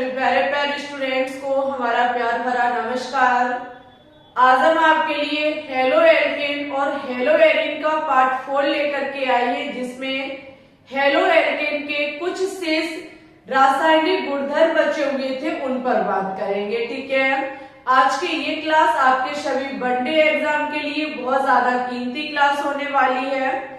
प्यारे प्यारे स्टूडेंट्स को हमारा प्यार भरा नमस्कार। आज हम आपके लिए हेलो एल्केन और हेलो एरिन का पार्ट 4 लेकर के आए हैं, जिसमें हेलो एल्केन के कुछ शेष रासायनिक गुणधर्म बचे हुए थे, उन पर बात करेंगे। ठीक है, आज की ये क्लास आपके सभी वनडे एग्जाम के लिए बहुत ज्यादा कीमती क्लास होने वाली है।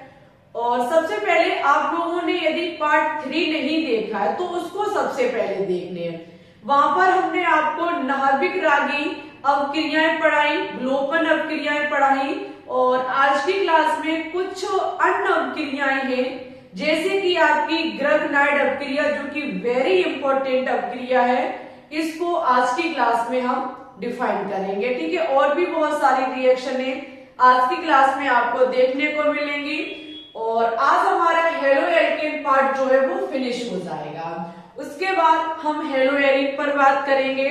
और सबसे पहले आप लोगों ने यदि पार्ट 3 नहीं देखा है तो उसको सबसे पहले देखने हैं। वहां पर हमने आपको नाभिक रागी अवक्रियाएं पढ़ाई, ग्लोपन अवक्रियाएं पढ़ाई, और आज की क्लास में कुछ अन्य अवक्रियाएं हैं, जैसे कि आपकी ग्रगनाइड अवक्रिया, जो कि वेरी इंपॉर्टेंट अवक्रिया है। इसको आज की क्लास में हम डिफाइन करेंगे। ठीक है, और भी बहुत सारी रिएक्शन है आज की क्लास में आपको देखने को मिलेंगी। और आज हमारा हेलो एल्केन पार्ट जो है वो फिनिश हो जाएगा। उसके बाद हम हेलो एरिन पर बात करेंगे।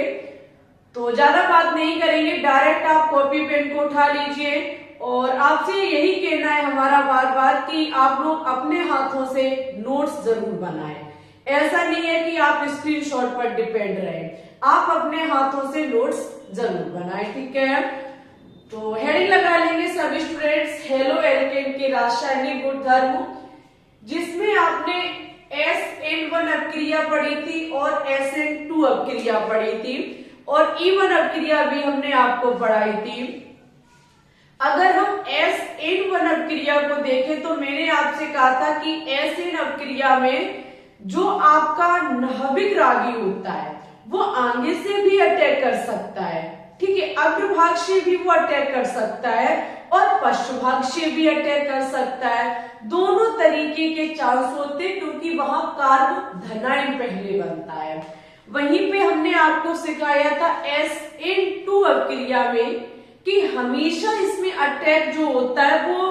तो ज्यादा बात नहीं करेंगे, डायरेक्ट आप कॉपी पेन को उठा लीजिए। और आपसे यही कहना है हमारा बार बार कि आप लोग अपने हाथों से नोट्स जरूर बनाएं। ऐसा नहीं है कि आप स्क्रीनशॉट पर डिपेंड रहें, आप अपने हाथों से नोट्स जरूर बनाएं। ठीक है, तो हेडिंग लगा लेंगे सभी स्टूडेंट्स, हेलो एल्केन के रासायनिक गुणधर्म, जिसमें आपने SN1 अवक्रिया पढ़ी थी और SN2 अवक्रिया पढ़ी थी, और E1 अवक्रिया भी हमने आपको पढ़ाई थी। अगर हम SN1 अवक्रिया को देखें तो मैंने आपसे कहा था कि SN अवक्रिया में जो आपका नाभिक रागी होता है वो आगे से भी अटैक कर सकता है। ठीक है, अग्रभाग से भी वो अटैक कर सकता है और पश्चभाग से भी अटैक कर सकता है। दोनों तरीके के चांस होते हैं, क्योंकि वहां कार्ब धनायन पहले बनता है। वहीं पे हमने आपको सिखाया था SN2 अवक्रिया में कि हमेशा इसमें अटैक जो होता है वो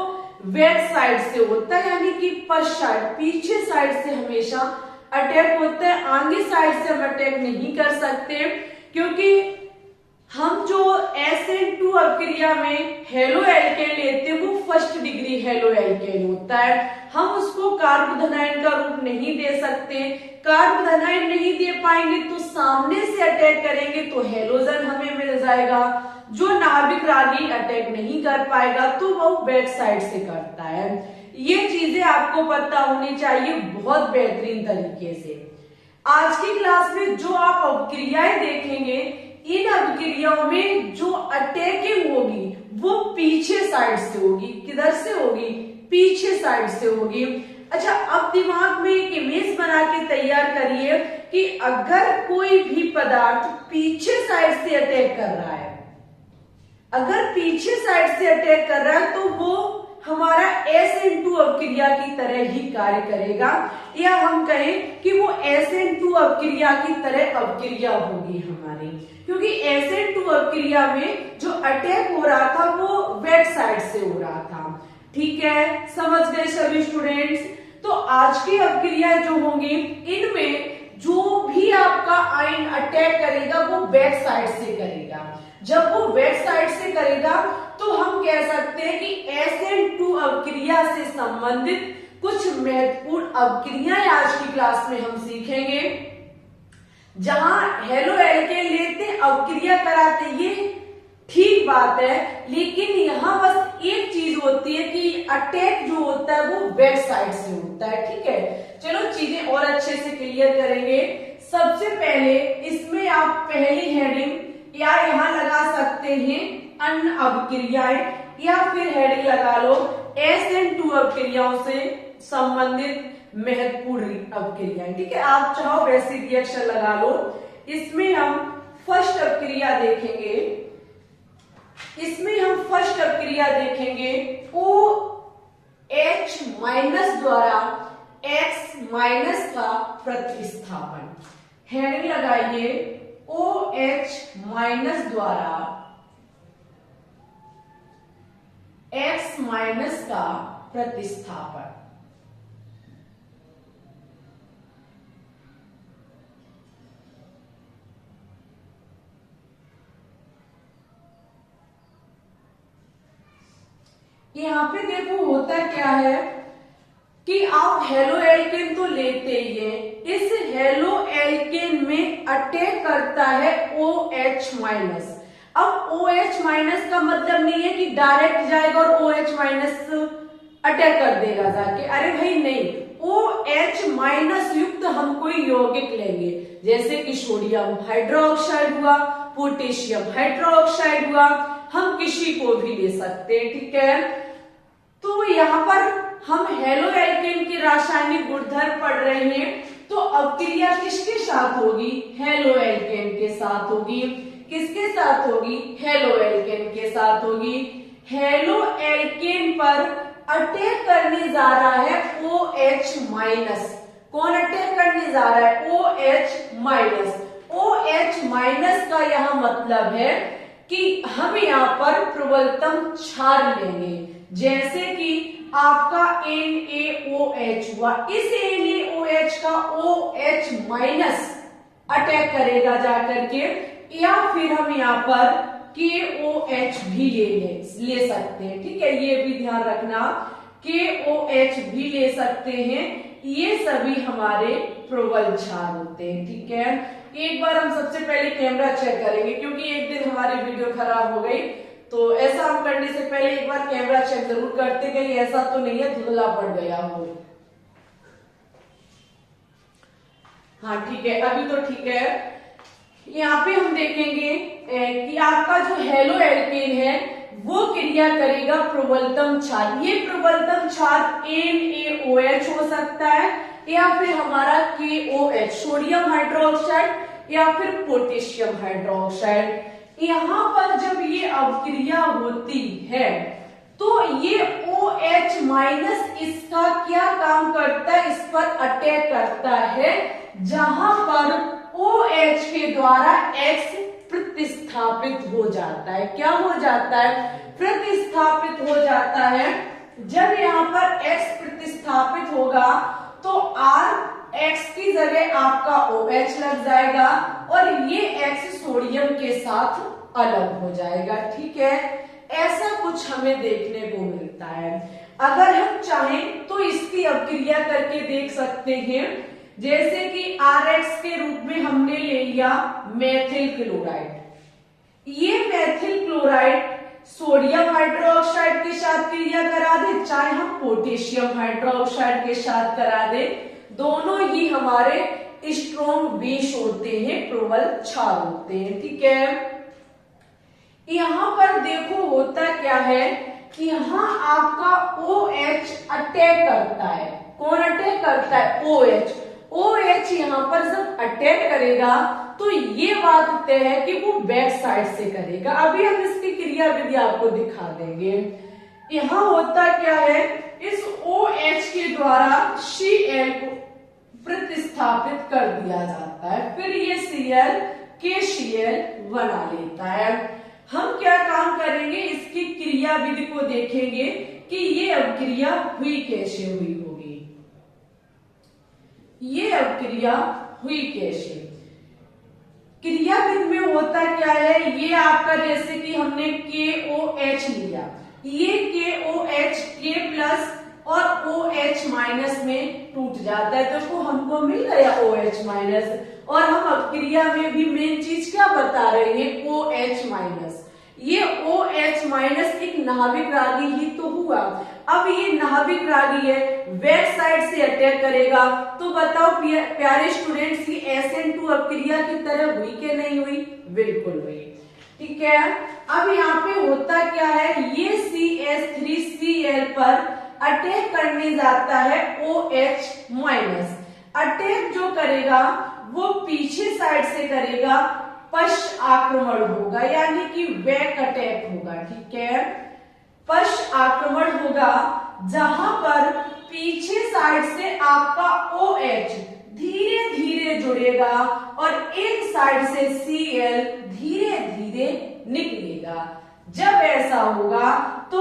बैक साइड से होता है, यानी कि पश्च साइड, पीछे साइड से हमेशा अटैक होता है। आगे साइड से हम अटैक नहीं कर सकते, क्योंकि हम जो SN2 अवक्रिया में हेलो एल्केन लेते हैं वो फर्स्ट डिग्री हेलो एल्केन होता है। हम उसको कार्बोधनाइन का रूप नहीं दे सकते। कार्बोधनाइन नहीं दे पाएंगे तो सामने से अटैक करेंगे तो हेलोजन हमें मिल जाएगा। जो नाभिक रागी अटैक नहीं कर पाएगा तो वो बैक साइड से करता है। ये चीजें आपको पता होनी चाहिए बहुत बेहतरीन तरीके से। आज की क्लास में जो आप अवक्रियाएं देखेंगे, इन अवक्रियाओं में जो अटैकिंग होगी वो पीछे साइड से होगी। किधर से होगी? पीछे साइड से होगी। अच्छा, अब दिमाग में एक इमेज बना के तैयार करिए कि अगर कोई भी पदार्थ पीछे साइड से अटैक कर रहा है, अगर पीछे साइड से अटैक कर रहा है तो वो हमारा SN2 अवक्रिया की तरह ही कार्य करेगा, या हम कहें कि वो SN2 अवक्रिया की तरह अवक्रिया होगी हमारी, क्योंकि SN2 अवक्रिया में जो अटैक हो रहा था वो बैक साइड से हो रहा था। ठीक है, समझ गए सभी स्टूडेंट्स? तो आज की अवक्रिया जो होंगी, इनमें जो भी आपका आयन अटैक करेगा वो बैक साइड से करेगा। जब वो बैक साइड से करेगा तो हम कह सकते हैं कि SN2 अवक्रिया से संबंधित कुछ महत्वपूर्ण अवक्रियाएं आज की क्लास में हम सीखेंगे। जहां हेलो एल्केन लेते अवक्रिया कराते, ये ठीक बात है, लेकिन यहाँ बस एक चीज होती है कि अटैक जो होता है वो बैक साइड से होता है। ठीक है, चलो चीजें और अच्छे से क्लियर करेंगे। सबसे पहले इसमें आप पहली हेडिंग या यहाँ लगा सकते हैं अन्य अवक्रियाएं, या फिर हेडिंग लगा लो SN2 अवक्रियाओं से संबंधित महत्वपूर्ण अवक्रियाएं। ठीक है, आप चाहो वैसी रिएक्शन लगा लो। इसमें हम फर्स्ट अवक्रिया देखेंगे, इसमें हम फर्स्ट अवक्रिया देखेंगे OH माइनस द्वारा X माइनस का प्रतिस्थापन। हेडिंग लगाइए OH माइनस द्वारा X माइनस का प्रतिस्थापन। यहाँ पे देखो होता क्या है कि आप हेलो एल्केन तो लेते ही है, इस हेलो एल्केन में अटैक करता है OH माइनस। अब OH माइनस का मतलब नहीं है कि डायरेक्ट जाएगा और OH माइनस अटैक कर देगा जाके, अरे भाई नहीं, OH माइनस युक्त हम कोई यौगिक लेंगे, जैसे कि सोडियम हाइड्रोक्साइड हुआ, पोटेशियम हाइड्रोक्साइड हुआ, हम किसी को भी ले सकते हैं, ठीक है। तो यहाँ पर हम हेलो एल्केन के रासायनिक गुणधर्म पढ़ रहे हैं, तो अवक्रिया किसके साथ होगी? हेलो एल्केन के साथ होगी। किसके साथ होगी? हेलो एल्केन के साथ होगी। हेलो एल्केन पर अटैक करने जा रहा है OH माइनस। कौन अटैक करने जा रहा है? OH minus. OH माइनस का यह मतलब है कि हम यहाँ पर प्रबलतम क्षार लेंगे, जैसे कि आपका NaOH हुआ, इस NaOH का OH माइनस अटैक करेगा जाकर के, या फिर हम यहाँ पर KOH भी ले सकते हैं, ठीक है, ये भी ध्यान रखना, KOH भी ले सकते हैं, ये सभी हमारे प्रबल क्षार होते हैं, ठीक है। एक बार हम सबसे पहले कैमरा चेक करेंगे, क्योंकि एक दिन हमारी वीडियो खराब हो गई, तो ऐसा हम करने से पहले एक बार कैमरा चेक जरूर करते, कहीं ऐसा तो नहीं है धुंधला पड़ गया हो। हाँ ठीक है, अभी तो ठीक है। यहाँ पे हम देखेंगे कि आपका जो हेलो एल्केन है वो क्रिया करेगा प्रबलतम क्षार। ये प्रबलतम क्षार NaOH हो सकता है, या फिर हमारा KOH सोडियम हाइड्रोक्साइड, या फिर पोटेशियम हाइड्रोक्साइड। यहाँ पर जब ये अवक्रिया होती है तो ये OH माइनस इसका क्या काम करता है? इस पर अटैक करता है, जहां पर OH के द्वारा X प्रतिस्थापित हो जाता है। क्या हो जाता है? प्रतिस्थापित हो जाता है। जब यहाँ पर X प्रतिस्थापित होगा तो R X की जगह आपका OH लग जाएगा और ये X सोडियम के साथ अलग हो जाएगा, ठीक है। ऐसा कुछ हमें देखने को मिलता है। अगर हम चाहें तो इसकी अपक्रिया करके देख सकते हैं, जैसे कि RX के रूप में हमने ले लिया मेथिल क्लोराइड। ये मेथिल क्लोराइड सोडियम हाइड्रोक्साइड के साथ क्रिया करा दे, चाहे हम पोटेशियम हाइड्रोक्साइड के साथ करा दे, दोनों ही हमारे स्ट्रॉन्ग बेस होते हैं, प्रबल क्षार होते हैं, ठीक है। यहाँ पर देखो होता क्या है कि यहाँ आपका OH अटैक करता है। कौन अटैक करता है? OH यहाँ पर जब अटैक करेगा तो ये बात तय है कि वो बैक साइड से करेगा। अभी हम इसकी क्रिया विधि आपको दिखा देंगे। यहाँ होता क्या है, इस OH के द्वारा Cl को प्रतिस्थापित कर दिया जाता है, फिर ये Cl KCl बना लेता है। हम क्या काम करेंगे, इसकी क्रिया विधि को देखेंगे कि ये अवक्रिया हुई कैसे हुई होगी। ये अवक्रिया हुई कैसे? क्रिया विधि में होता क्या है, ये आपका जैसे कि हमने KOH लिया, ये KOH K प्लस और OH माइनस में टूट जाता है, तो देखो हमको मिल गया OH माइनस। और हम अपक्रिया में भी मेन चीज क्या बता रहे हैं? OH minus. ये OH माइनस एक नाभिक रागी ही तो हुआ। अब ये नाभिक रागी है, बैक साइड से अटैक करेगा, तो बताओ प्यारे स्टूडेंट्स, ये SN2 अपक्रिया की तरह हुई कि नहीं हुई? बिल्कुल हुई, ठीक है। अब यहाँ पे होता क्या है, ये CH3Cl पर अटैक करने जाता है OH माइनस। अटैक जो करेगा वो पीछे साइड से करेगा, पश्च आक्रमण होगा, यानी कि बैक अटैक होगा, ठीक है। पश्च आक्रमण होगा जहां पर पीछे साइड से आपका OH धीरे धीरे जुड़ेगा और एक साइड से Cl धीरे धीरे निकलेगा। जब ऐसा होगा तो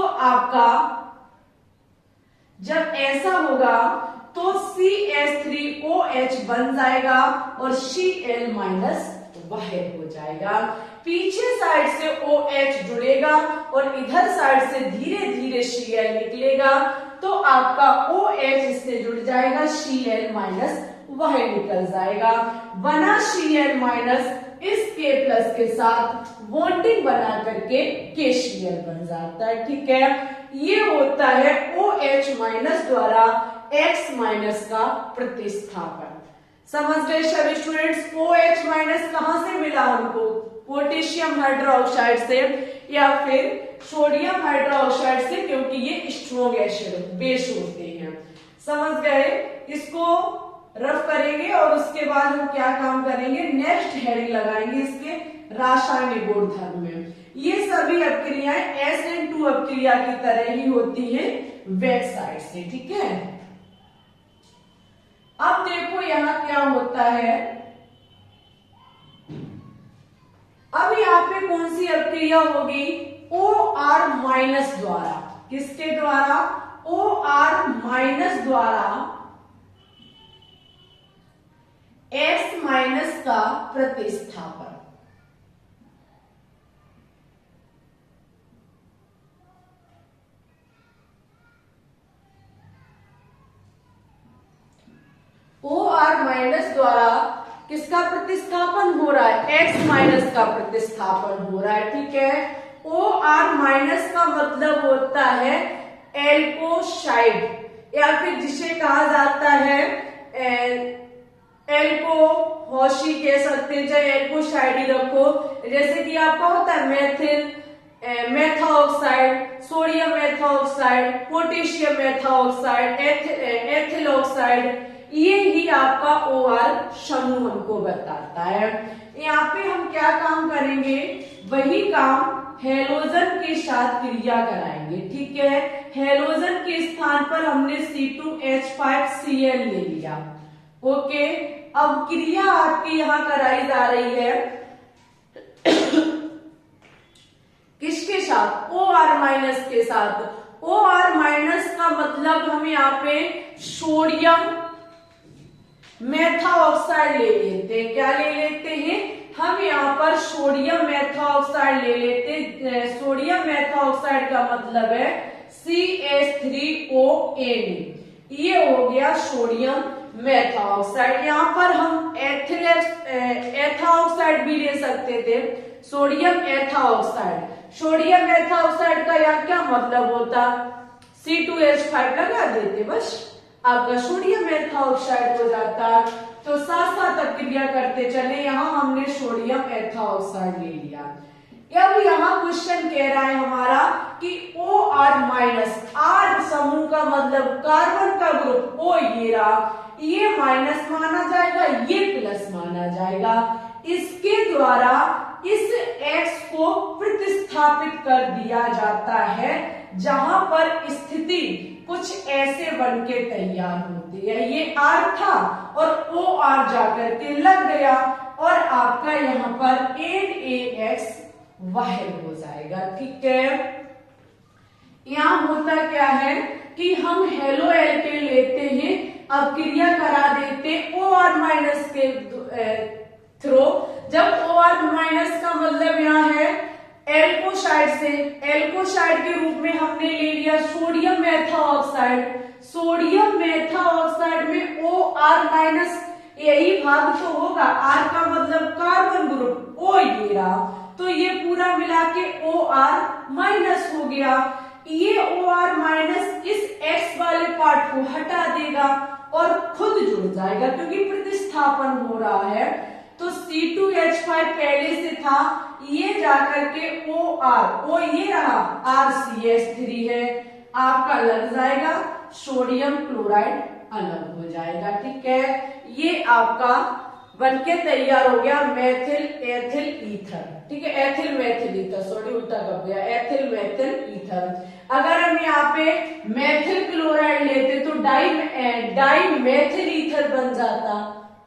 CH3OH बन जाएगा और Cl माइनस बाहर हो जाएगा। पीछे साइड से OH जुड़ेगा और इधर साइड से धीरे धीरे Cl निकलेगा, तो आपका OH इससे जुड़ जाएगा, Cl माइनस वह निकल जाएगा। बना Cl माइनस इस K प्लस के साथ बॉन्डिंग बना करके KCl बन जाता है। ठीक है, ये होता है OH माइनस द्वारा X माइनस का प्रतिस्थापन। समझ गए सभी स्टूडेंट्स? OH माइनस कहां से मिला हमको? पोटेशियम हाइड्रोक्साइड से या फिर सोडियम हाइड्रोक्साइड से, क्योंकि ये स्ट्रॉन्ग एसिड बेस होते हैं। समझ गए? इसको रफ करेंगे और उसके बाद हम क्या काम करेंगे, नेक्स्ट हेडिंग लगाएंगे इसके रासायनिक गुणधर्म में। ये सभी अपक्रियाएं SN2 अपक्रिया की तरह ही होती है बैक साइड से। ठीक है, अब देखो यहां क्या होता है। अब यहाँ पे कौन सी अपक्रिया होगी? OR माइनस द्वारा। किसके द्वारा? OR माइनस द्वारा X माइनस का प्रतिस्थापन। OR माइनस द्वारा किसका प्रतिस्थापन हो रहा है? X माइनस का प्रतिस्थापन हो रहा है। ठीक है, OR माइनस का मतलब होता है एल्कोसाइड, या फिर जिसे कहा जाता है एल्कोहॉशी कह सकते हैं, चाहे एल्कोसाइड ही रखो। जैसे कि आपका होता है methyl methoxide, sodium methoxide, potassium methoxide, ethyl oxide, ये ही आपका OR समूह हमको बताता है। यहाँ पे हम क्या काम करेंगे? वही काम हेलोजन के साथ क्रिया कराएंगे। ठीक है, हेलोजन के स्थान पर हमने C2H5Cl ले लिया। ओके, अब क्रिया आपकी यहाँ कराई जा रही है किसके साथ? OR माइनस के साथ। OR माइनस का मतलब हम यहाँ पे सोडियम मेथॉक्साइड ले लेते हैं। क्या ले लेते हैं? हम यहाँ पर सोडियम मेथॉक्साइड ले लेते हैं। सोडियम मेथॉक्साइड का मतलब है CH3ONA। ये हो गया सोडियम मेथॉक्साइड। यहाँ पर हम एथॉक्साइड भी ले सकते थे, सोडियम एथॉक्साइड। सोडियम एथॉक्साइड का यहाँ क्या मतलब होता? C2H5 लगा देते, बस आपका सोडियम एथॉक्साइड हो जाता। तो साथ साथ अब क्रिया करते चले। यहाँ हमने सोडियम एथॉक्साइड ले लिया। अब यहाँ क्वेश्चन कह रहा है हमारा कि OR माइनस, R समूह का मतलब कार्बन का ग्रुप O ये रहा, ये माइनस माना जाएगा, ये प्लस माना जाएगा। इसके द्वारा इस X को प्रतिस्थापित कर दिया जाता है, जहां पर स्थिति कुछ ऐसे बन के तैयार होती है। ये R था और OR जाकर के लग गया और आपका यहाँ पर NaX बाहर हो जाएगा। ठीक है, यहाँ होता क्या है कि हम हेलो एल्केन लेते हैं, अब क्रिया करा देते OR माइनस के थ्रू। जब OR माइनस का मतलब यहाँ है एल्कोसाइड से, एल्कोसाइड के रूप में हमने ले लिया सोडियम मेथॉक्साइड। सोडियम मेथॉक्साइड में OR माइनस, यही भाग तो होगा, R का मतलब कार्बन ग्रुप, O ये रहा, तो ये पूरा मिला के OR माइनस हो गया। ये OR माइनस इस X वाले पार्ट को हटा देगा और खुद जुड़ जाएगा, क्योंकि प्रतिस्थापन हो रहा है। तो C2H5 पहले से था, ये जाकर के OR, O ये रहा, RCH3 है, आपका लग जाएगा, सोडियम क्लोराइड अलग हो जाएगा। ठीक है, ये आपका बनके तैयार हो गया मेथिल एथिल ईथर। ठीक है, एथिल मेथिल ईथर, सॉरी उल्टा कर दिया, एथिल मेथिल ईथर। अगर हम यहाँ पे मेथिल क्लोराइड लेते तो डाई मेथिल ईथर बन जाता।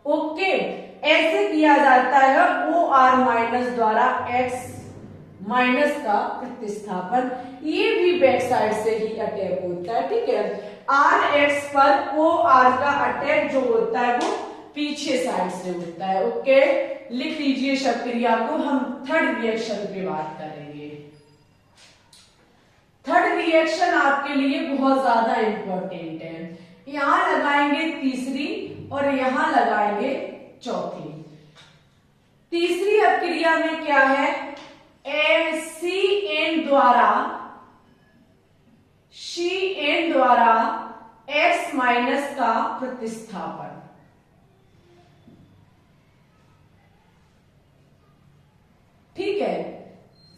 ओके, ऐसे किया जाता है OR माइनस द्वारा X माइनस का प्रतिस्थापन। ये भी बैक साइड से ही अटैक होता है। ठीक है, RX पर OR का अटैक जो होता है वो पीछे साइड से होता है। ओके, लिख लीजिए सब क्रिया को, हम थर्ड रिएक्शन पे बात करेंगे। थर्ड रिएक्शन आपके लिए बहुत ज्यादा इंपॉर्टेंट है। यहां लगाएंगे तीसरी और यहां लगाएंगे चौथी। तीसरी अपक्रिया में क्या है, CN द्वारा X माइनस का प्रतिस्थापन। ठीक है,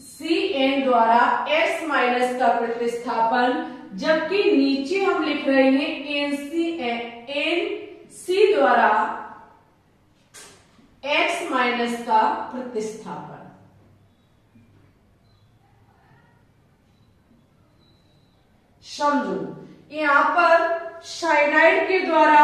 CN द्वारा X माइनस का प्रतिस्थापन, जबकि नीचे हम लिख रहे हैं NC द्वारा X माइनस का प्रतिस्थापन। समझो, यहां पर साइनाइड के द्वारा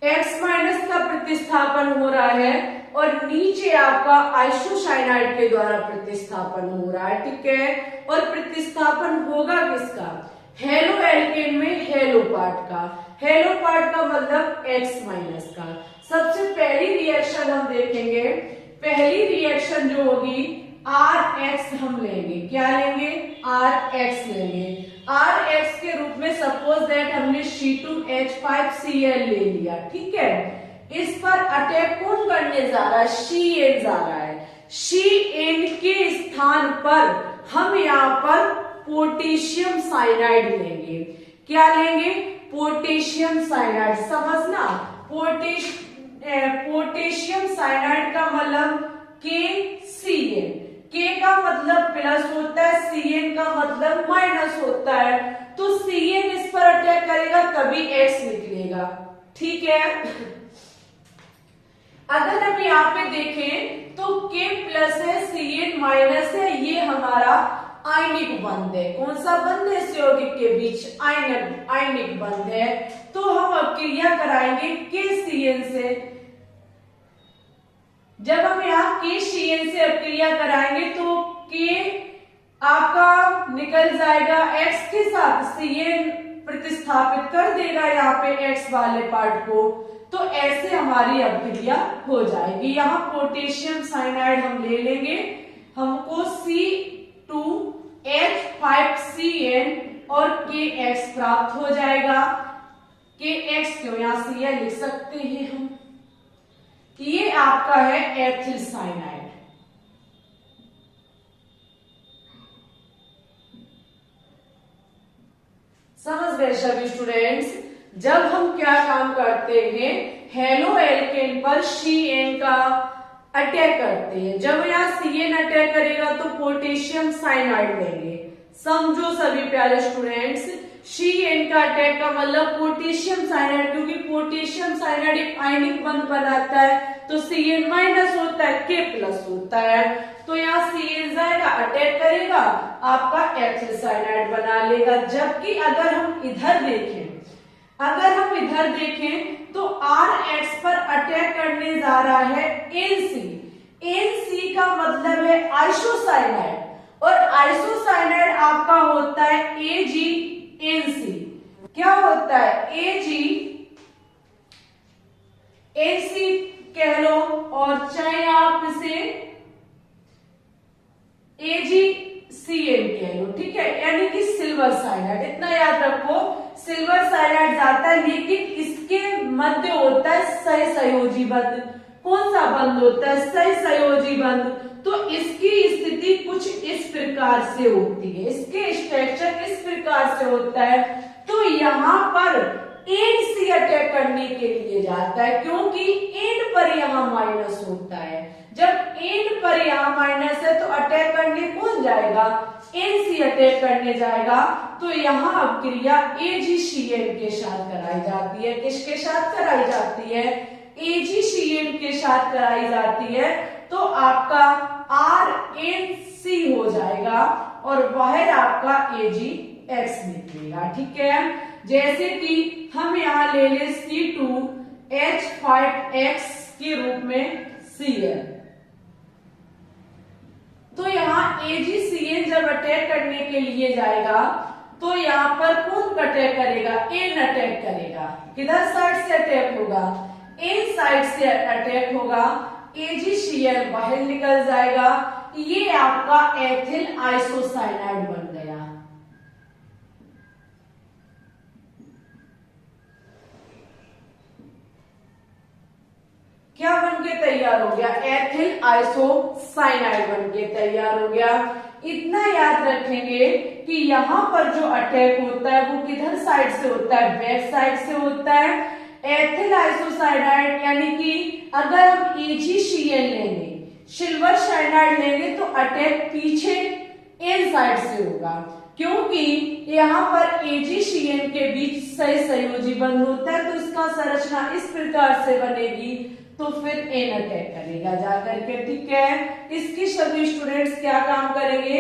X माइनस का प्रतिस्थापन हो रहा है और नीचे आपका आइसोसाइनाइड के द्वारा प्रतिस्थापन हो रहा है। ठीक है, और प्रतिस्थापन होगा किसका, हेलो एल्केन में हेलो पार्ट का। हेलो पार्ट का मतलब X माइनस का। सबसे पहली रिएक्शन हम देखेंगे, पहली रिएक्शन जो होगी RX हम लेंगे। क्या लेंगे, RX लेंगे। RX के रूप में सपोज दैट हमने C2H5Cl ले लिया। ठीक है, इस पर अटैक कौन करने जा रहा है, CN जा रहा है। CN के स्थान पर हम यहाँ पर पोटेशियम साइनाइड लेंगे। क्या लेंगे, पोटेशियम साइनाइड। समझना, पोटेशियम साइनाइड का मतलब KCN। K का मतलब प्लस होता है, CN का मतलब माइनस होता है। तो CN इस पर अटैक करेगा तभी X निकलेगा। ठीक है, अगर हम यहाँ पे देखें तो K प्लस है, CN माइनस है, ये हमारा आयनिक बंध है। कौन सा बंध है, इस यौगिक के बीच आयनिक बंध है। तो हम अपक्रिया कराएंगे KCN से। जब हम यहाँ KCN से अपक्रिया कराएंगे तो K आपका निकल जाएगा X के साथ, CN प्रतिस्थापित कर देगा यहाँ पे X वाले पार्ट को। तो ऐसे हमारी अपक्रिया हो जाएगी। यहाँ पोटेशियम साइनाइड हम ले लेंगे, हमको C2H5Cn और KX प्राप्त हो जाएगा। KX क्यों, यहाँ Cl लिख सकते हैं हम। ये आपका है एथिल साइनाइड। समझ गए सभी स्टूडेंट्स। जब हम क्या काम करते हैं, हेलो एल्केन पर CN का अटैक करते हैं। जब यहाँ CN अटैक करेगा तो पोटेशियम साइनाइड लेंगे। समझो सभी प्यारे स्टूडेंट्स, CN का अटैक का मतलब पोटेशियम साइनाइड, क्योंकि पोटेशियम साइनाइड एक आयनिक बंध बनाता है तो CN माइनस होता है, K प्लस होता है। तो यहाँ CN जाएगा, अटैक करेगा, आपका एथिल साइनाइड बना लेगा। जबकि अगर हम इधर देखें तो RX पर अटैक करने जा रहा है NC का मतलब है आइसोसाइनाइड और आइसोसाइनाइड आपका होता है AgNC। क्या होता है, AgNC कह लो और चाहे आप इसे AgCN कह लो। ठीक है, यानी कि सिल्वर साइनाइड। इतना याद रखो, सिल्वर साइनाइड जाता है लेकिन इसके मध्य होता है सहसंयोजी बंध। कौन सा बंध होता है, सहसंयोजी बंध। तो इसकी स्थिति कुछ इस प्रकार से होती है, इसके स्ट्रक्चर इस प्रकार से होता है। तो यहाँ पर NC अटैक करने के लिए जाता है, क्योंकि N पर यहाँ माइनस होता है। जब N पर यहाँ माइनस है तो अटैक करने कौन जाएगा, NC अटैक करने जाएगा। तो यहाँ अपक्रिया AgCN के साथ कराई जाती है। किसके साथ कराई जाती है, AgCN के साथ कराई जाती है। तो आपका RNC हो जाएगा और बाहर आपका AgX निकलेगा। ठीक है, जैसे कि हम यहाँ ले ले C2H5X के रूप में Cl। तो यहाँ AgCN जब अटैक करने के लिए जाएगा तो यहाँ पर कौन अटैक करेगा, N अटैक करेगा। किधर साइड से अटैक होगा, N साइड से अटैक होगा। AgCl बाहर निकल जाएगा, ये आपका एथिल आइसोसाइनाइड बन गया। क्या बन के तैयार हो गया, एथिल आइसोसाइनाइड बन के तैयार हो गया। इतना याद रखेंगे कि यहाँ पर जो अटैक होता है वो किधर साइड से होता है, बैक साइड से होता है। एथिल आइसोसाइनाइड यानी कि अगर हम AgCN लेंगे, सिल्वर साइनाइड लेंगे, तो अटैक पीछे इन साइड से होगा, क्योंकि यहाँ पर AgCN के बीच सही संयोजी बंध होता है, तो इसका संरचना इस प्रकार से बनेगी, तो फिर एन अटैक करेगा जाकर के। ठीक है, इसकी सभी स्टूडेंट्स क्या काम करेंगे,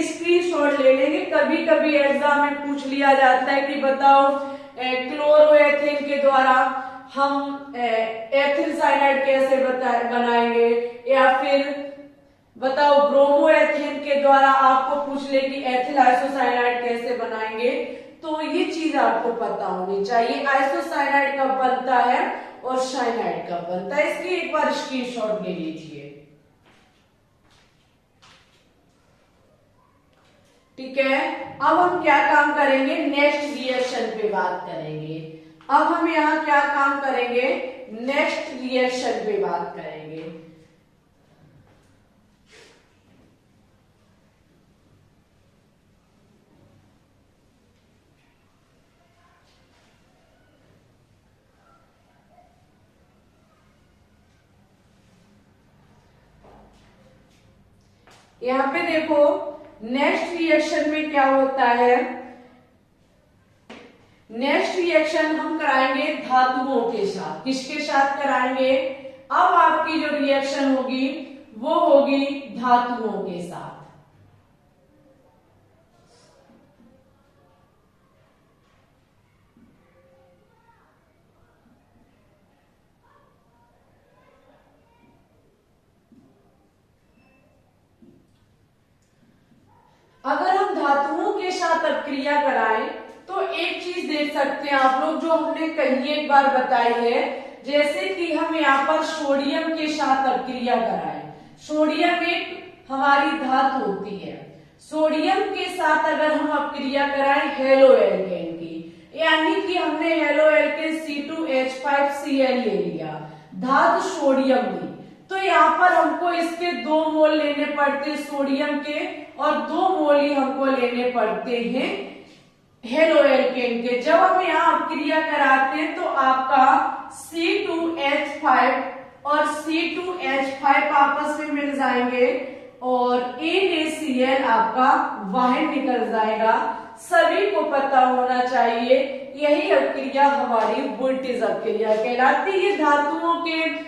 स्क्रीनशॉट ले लेंगे। कभी कभी एग्जाम में पूछ लिया जाता है कि बताओ क्लोरोएथिन के द्वारा हम एथिल साइनाइड कैसे बनाएंगे, या फिर बताओ ब्रोमोएथिन के द्वारा आपको पूछ ले कि एथिल आइसोसाइनाइड कैसे बनाएंगे। तो ये चीज आपको पता होनी चाहिए, आइसोसाइनाइड कब बनता है और साइनाइड कब बनता है। इसकी एक बार स्क्रीनशॉट ले लीजिए। ठीक है, अब हम क्या काम करेंगे, नेक्स्ट रिएक्शन पे बात करेंगे। अब हम यहाँ क्या काम करेंगे, नेक्स्ट रिएक्शन पे बात करेंगे। यहाँ पे देखो नेक्स्ट रिएक्शन में क्या होता है, नेक्स्ट रिएक्शन हम कराएंगे धातुओं के साथ। किसके साथ कराएंगे, अब आपकी जो रिएक्शन होगी वो होगी धातुओं के साथ। अगर हम धातुओं के साथ अपक्रिया कराएं तो एक चीज देख सकते हैं आप लोग, जो हमने कई एक बार बताई है, जैसे कि हम यहाँ पर सोडियम के साथ अपक्रिया कराएं। सोडियम एक हमारी धातु होती है, सोडियम के साथ अगर हम अपक्रिया कराएं हेलो एल्केन की, यानी कि हमने हेलो एल्केन C2H5Cl ले लिया, धातु सोडियम ली, तो यहाँ पर हमको इसके 2 मोल लेने पड़ते सोडियम के, और 2 मोल ही हमको लेने पड़ते हैं हेलो एल्केन के। जब हम यहाँ अपक्रिया कराते हैं तो आपका C2H5 और C2H5 आपस में मिल जाएंगे और NaCl आपका बाहर निकल जाएगा। सभी को पता होना चाहिए यही अपक्रिया हमारी वोल्टेज अपक्रिया कहलाती है, ये धातुओं के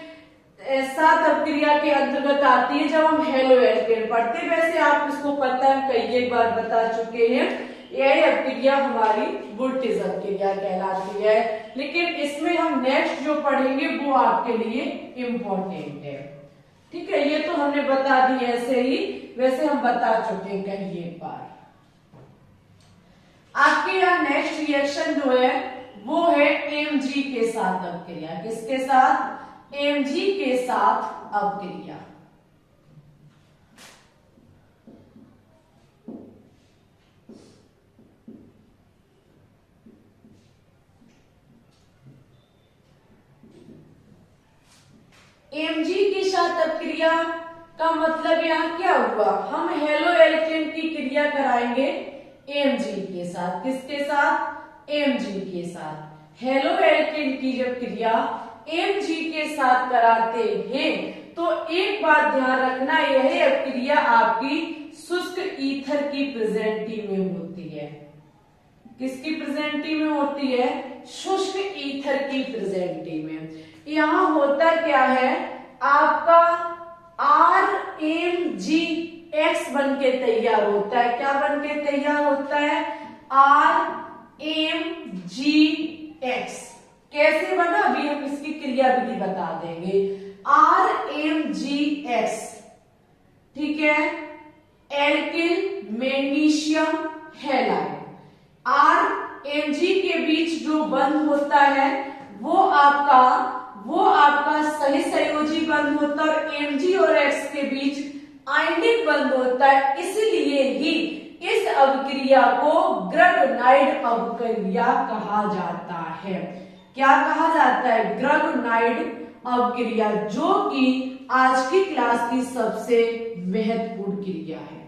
साथ अपक्रिया के अंतर्गत आती है जब हम हेलो एल्केन पढ़ते हैं। वैसे आप इसको पता है, कई एक बार बता चुके हैं, यह अपक्रिया हमारी वोल्टेज अपक्रिया कहलाती है। लेकिन इसमें हम नेक्स्ट जो पढ़ेंगे वो आपके लिए इम्पोर्टेंट है। ठीक है, ये तो हमने बता दी ऐसे ही, वैसे हम बता चुके हैं कई एक बार। आपके यहाँ नेक्स्ट रिएक्शन जो है वो है Mg के साथ अपक्रिया। किसके साथ, Mg के साथ अपक्रिया। Mg के साथ अपक्रिया का मतलब यहाँ क्या हुआ, हम हेलो एल्केन की क्रिया कराएंगे Mg के साथ। किसके साथ, Mg के साथ। हेलो एल्केन की जब क्रिया Mg के साथ कराते हैं तो एक बात ध्यान रखना, यह अपक्रिया आपकी शुष्क ईथर की प्रेजेंटी में होती है। किसकी प्रेजेंटी में होती है, शुष्क ईथर की प्रेजेंटी में। यहाँ होता क्या है, आपका RMgX बन के तैयार होता है। क्या बन के तैयार होता है, RMgX। कैसे बना, अभी हम इसकी क्रिया विधि बता देंगे। RMgX, ठीक है, एल्किल मैग्नीशियम हैलाइड। RMg के बीच जो बंध होता है वो आपका सही संयोजी बंध होता है, और Mg और X के बीच आयनिक बंध होता है। इसलिए ही इस अभिक्रिया को ग्रगनाइड अभिक्रिया कहा जाता है। क्या कहा जाता है, ग्रगनाइड अवक्रिया, जो कि आज की क्लास की सबसे महत्वपूर्ण क्रिया है।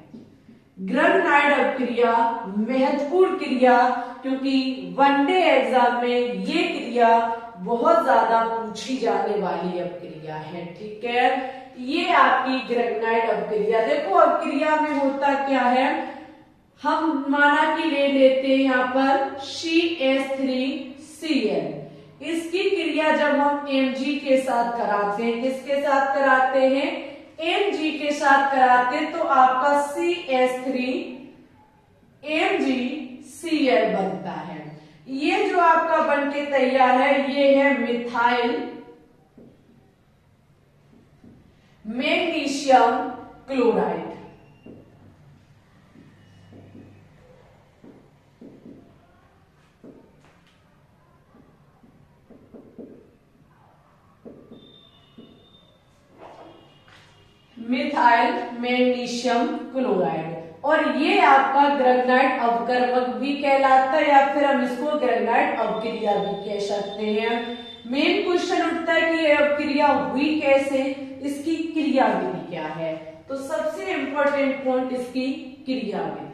ग्रैगनाइड अवक्रिया महत्वपूर्ण क्रिया, क्योंकि वनडे एग्जाम में ये क्रिया बहुत ज्यादा पूछी जाने वाली अवक्रिया है। ठीक है, ये आपकी ग्रैगनाइड अवक्रिया। देखो अवक्रिया में होता क्या है, हम माना कि ले लेते हैं यहाँ पर CH3Cl। इसकी क्रिया जब हम Mg के साथ कराते हैं, किसके साथ कराते हैं, Mg के साथ कराते हैं, तो आपका CH3MgCl बनता है। ये जो आपका बनके तैयार है, ये है methyl magnesium chloride. Methyl magnesium chloride, और ये आपका ग्रैगनाइड अवकर्मक भी कहलाता है, या फिर हम इसको ग्रैगनाइड अवक्रिया भी कह सकते हैं। मेन क्वेश्चन उठता है कि ये अवक्रिया हुई कैसे, इसकी क्रिया विधि क्या है। तो सबसे इंपॉर्टेंट पॉइंट इसकी क्रिया विधि।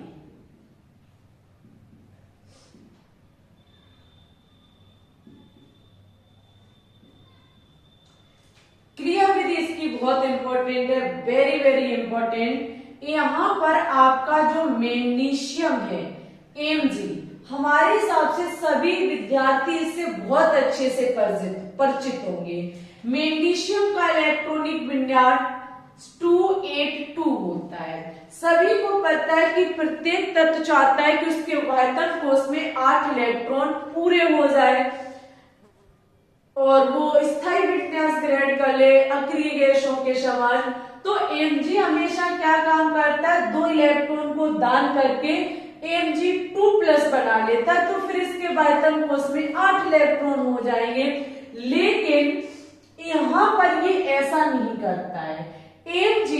क्रिया विधि इसकी बहुत इंपॉर्टेंट है, वेरी वेरी इंपॉर्टेंट। यहाँ पर आपका जो मैग्नीशियम है Mg, हमारे हिसाब से सभी विद्यार्थी इससे बहुत अच्छे से परिचित होंगे। मैग्नीशियम का इलेक्ट्रॉनिक विन्यास 282 होता है। सभी को पता है कि प्रत्येक तत्व चाहता है कि उसके आयतन कोश में 8 इलेक्ट्रॉन पूरे हो जाए और वो स्थायी विन्यास ग्रहण कर ले अक्रिय गैसों के समान। तो Mg हमेशा क्या काम करता है, 2 इलेक्ट्रॉन को दान करके Mg2+ बना लेता है, तो फिर इसके आयतन कोश में 8 इलेक्ट्रॉन हो जाएंगे। लेकिन यहाँ पर ये ऐसा नहीं करता है। Mg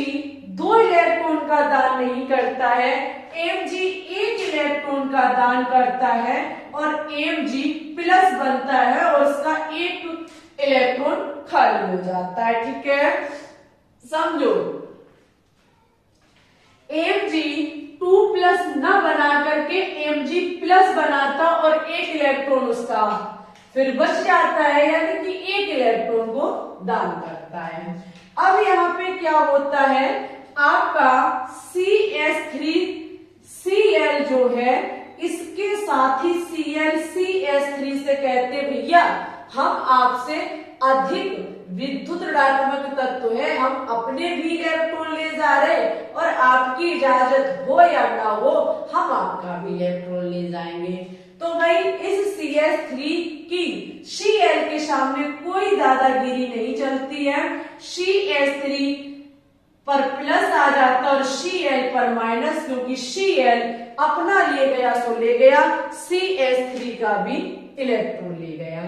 2 इलेक्ट्रॉन का दान नहीं करता है, Mg 1 इलेक्ट्रॉन का दान करता है और Mg+ बनता है और उसका 1 इलेक्ट्रॉन खाली हो जाता है। ठीक है, समझो। Mg2+ न बना करके Mg+ बनाता और 1 इलेक्ट्रॉन उसका फिर बच जाता है, यानी कि 1 इलेक्ट्रॉन को दान करता है। अब यहाँ पे क्या होता है, आपका CH3Cl जो है, इसके साथ ही CH3 से कहते भैया हम आपसे अधिक विद्युत ऋणात्मक तत्व है, हम अपने भी इलेक्ट्रॉन ले जा रहे और आपकी इजाजत हो या ना हो हम आपका भी इलेक्ट्रॉन ले जाएंगे। तो भाई इस CH3 की Cl के सामने कोई दादागिरी नहीं चलती है। CH3 पर प्लस आ जाता और Cl पर माइनस, क्योंकि Cl अपना ले गया सो ले गया, CH3 का भी इलेक्ट्रॉन ले गया।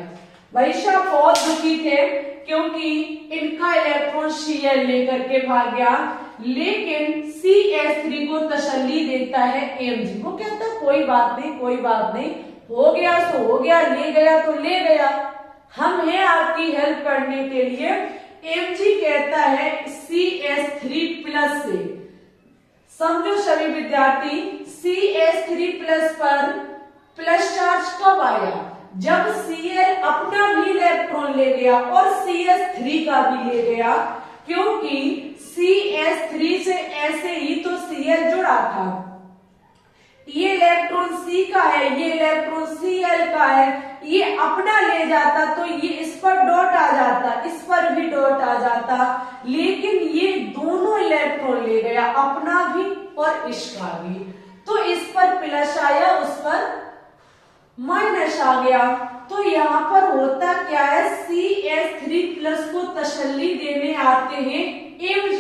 भाई साहब बहुत दुखी थे क्योंकि इनका इलेक्ट्रॉन Cl लेकर के भाग गया, लेकिन CH3 को तसल्ली देता है Mg। वो कहता है कोई बात नहीं, कोई बात नहीं, हो गया सो हो गया, ले गया तो ले गया, हम हैं आपकी हेल्प करने के लिए। Mg कहता है CH3+ से, समझो सभी विद्यार्थी, CH3+ पर प्लस चार्ज कब आया, जब Cl अपना भी इलेक्ट्रॉन ले गया और CH3 का भी ले गया, क्योंकि CH3 से ऐसे ही तो Cl जुड़ा था। ये इलेक्ट्रॉन C का है, ये इलेक्ट्रॉन Cl का है, ये अपना ले जाता तो ये इस पर डॉट आ जाता, इस पर भी डॉट आ जाता, लेकिन ये दोनों इलेक्ट्रॉन ले गया, अपना भी और इसका भी। तो इस पर प्लस आया, उस पर माइनस आ गया। तो यहाँ पर होता क्या है, CH3+ को तसल्ली देने आते हैं Mg,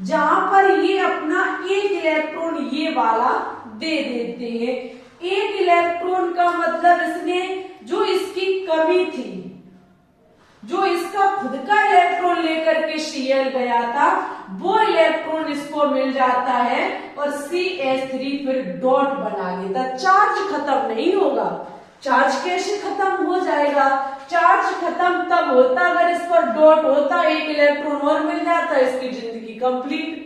जहां पर ये अपना 1 इलेक्ट्रॉन ये वाला दे देते हैं। 1 इलेक्ट्रॉन का मतलब इसने जो इसकी कमी थी, जो इसका खुद का इलेक्ट्रॉन लेकर के Cl गया था, वो इलेक्ट्रॉन इसको मिल जाता है और CH3 फिर डॉट बना लेता। चार्ज खत्म नहीं होगा, चार्ज कैसे खत्म हो जाएगा, चार्ज खत्म तब होता अगर इस पर डॉट होता, एक इलेक्ट्रॉन और मिल जाता, इसकी जिंदगी कंप्लीट।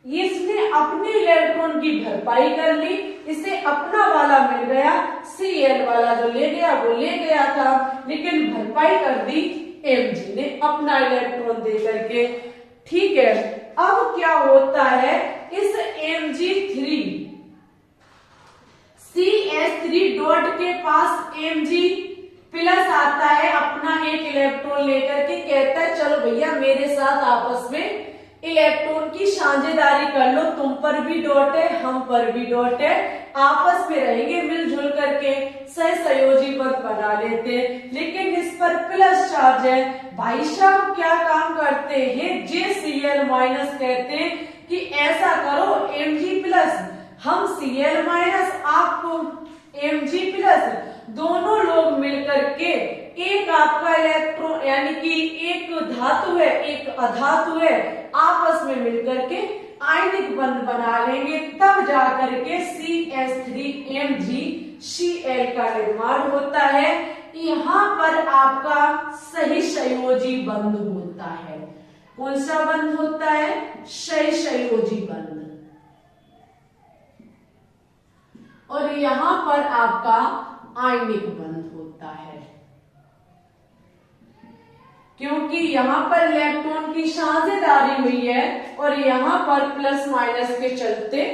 इसने अपने इलेक्ट्रॉन की भरपाई कर ली, इसे अपना वाला मिल गया, Cl वाला जो ले गया वो ले गया था, लेकिन भरपाई कर दी Mg ने अपना इलेक्ट्रॉन दे करके। ठीक है, अब क्या होता है, इस Mg3 CH3 डॉट के पास Mg प्लस आता है, अपना एक इलेक्ट्रॉन लेकर के कहता है चलो भैया मेरे साथ आपस में इलेक्ट्रॉन की साझेदारी कर लो, तुम पर भी डॉट है हम पर भी डॉट है, आपस में रहेंगे मिलजुल करके, सहसंयोजी बंध बना लेते। लेकिन इस पर प्लस चार्ज है, भाई साहब क्या काम करते हैं, JCl माइनस कहते हैं कि ऐसा करो Mg प्लस हम Cl माइनस आपको Mg प्लस, दोनों लोग मिलकर के एक आपका इलेक्ट्रॉन यानी कि एक धातु है एक अधातु है, आपस में मिलकर के आयनिक बंध बना लेंगे, तब जाकर के CH3MgCl का निर्माण होता है। यहाँ पर आपका सही संयोजी बंध होता है। कौन सा बंध होता है, सही संयोजी बंध। और यहाँ पर आपका आयनिक बंध होता है, क्योंकि यहाँ पर इलेक्ट्रॉन की साझेदारी हुई है और यहाँ पर प्लस माइनस के चलते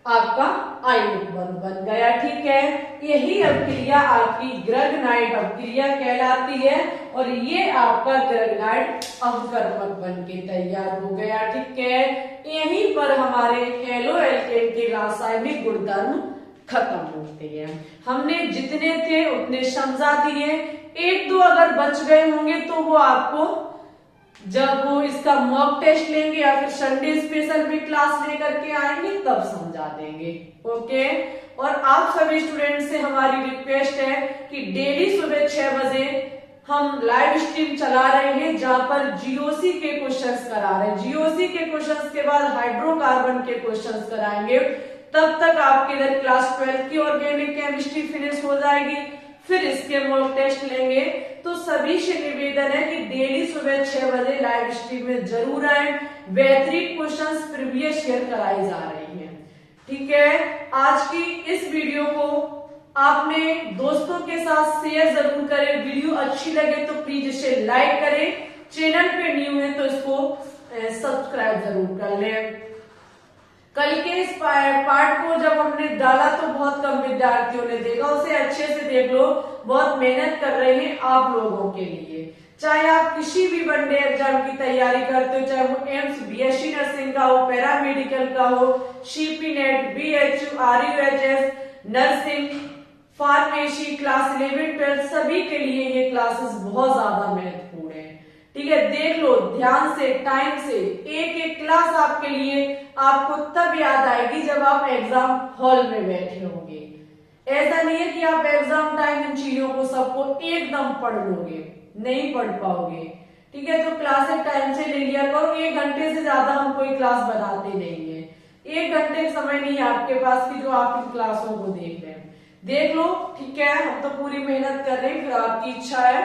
आपका आयनिक बंध बन गया। ठीक है, यही अभिक्रिया आपकी ग्रैगनाइट अभिक्रिया कहलाती है और ये आपका ग्रैगनाइट अवकर्मक बन के तैयार हो गया। ठीक है, यहीं पर हमारे हैलो एल्केन के रासायनिक गुणधर्म खत्म होते हैं। हमने जितने थे उतने समझा दिए, एक दो अगर बच गए होंगे तो वो आपको जब वो इसका मॉक टेस्ट लेंगे या फिर संडे स्पेशल में क्लास लेकर के आएंगे तब समझा देंगे। ओके, और आप सभी स्टूडेंट से हमारी रिक्वेस्ट है कि डेली सुबह 6 बजे हम लाइव स्ट्रीम चला रहे हैं, जहां पर जीओसी के क्वेश्चंस करा रहे हैं। जीओसी के क्वेश्चंस के बाद हाइड्रोकार्बन के क्वेश्चंस कराएंगे, तब तक आपके इधर क्लास 12 की ऑर्गेनिक केमिस्ट्री फिनिश हो जाएगी, फिर इसके मॉक टेस्ट लेंगे। तो सभी से निवेदन है कि डेली सुबह 6 बजे लाइव स्ट्रीम में जरूर आए, बेहतरीन क्वेश्चंस प्रीवियस ईयर कराई जा रही हैं। ठीक है, आज की इस वीडियो को आपने दोस्तों के साथ शेयर जरूर करें, वीडियो अच्छी लगे तो प्लीज इसे लाइक करें, चैनल पे न्यू है तो इसको सब्सक्राइब जरूर कर लें। कल के इस पार्ट को जब हमने डाला तो बहुत कम विद्यार्थियों ने देखा, उसे अच्छे से देख लो, बहुत मेहनत कर रहे हैं आप लोगों के लिए। चाहे आप किसी भी वनडे एग्जाम की तैयारी करते हो, चाहे वो एम्स BSc नर्सिंग का हो, पैरामेडिकल का हो, CP net, BHU, RUHS, nursing, pharmacy, class 11-12 सभी के लिए ये क्लासेस बहुत ज्यादा महत्वपूर्ण है। ठीक है, देख लो ध्यान से, टाइम से, एक एक क्लास आपके लिए आपको तब याद आएगी जब आप एग्जाम हॉल में बैठे होंगे। ऐसा नहीं है कि आप एग्जाम टाइम इन चीजों को सबको एकदम पढ़ लोगे, नहीं पढ़ पाओगे। ठीक है, तो क्लासेस टाइम से ले लिया करो, 1 घंटे से ज्यादा हम कोई क्लास बनाते नहीं है, 1 घंटे समय नहीं है आपके पास की जो आप इन क्लासों को देख रहे हैं, देख लो। ठीक है, हम तो पूरी मेहनत कर रहे हैं, फिर आपकी इच्छा है।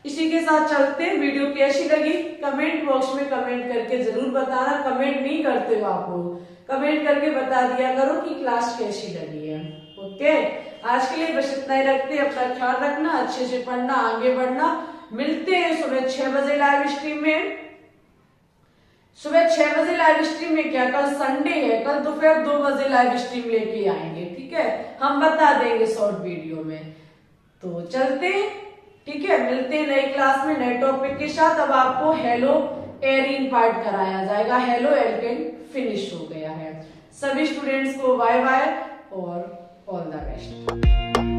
इसी के साथ चलते हैं, वीडियो कैसी लगी कमेंट बॉक्स में कमेंट करके जरूर बताना। कमेंट नहीं करते हो आप लोग, कमेंट करके बता दिया करो कि क्लास कैसी लगी है। ओके, आज के लिए बस इतना ही रखते हैं, अपना ख्याल रखना, अच्छे से पढ़ना, आगे बढ़ना। मिलते हैं सुबह 6 बजे लाइव स्ट्रीम में। सुबह 6 बजे लाइव स्ट्रीम में क्या, कल संडे है, कल दोपहर 2 बजे लाइव स्ट्रीम लेके आएंगे। ठीक है, हम बता देंगे शॉर्ट वीडियो में। तो चलते हैं, ठीक है, मिलते हैं नई क्लास में नए टॉपिक के साथ। अब आपको हेलो एरीन पार्ट कराया जाएगा, हेलो एल्केन फिनिश हो गया है। सभी स्टूडेंट्स को बाय बाय और ऑल द बेस्ट।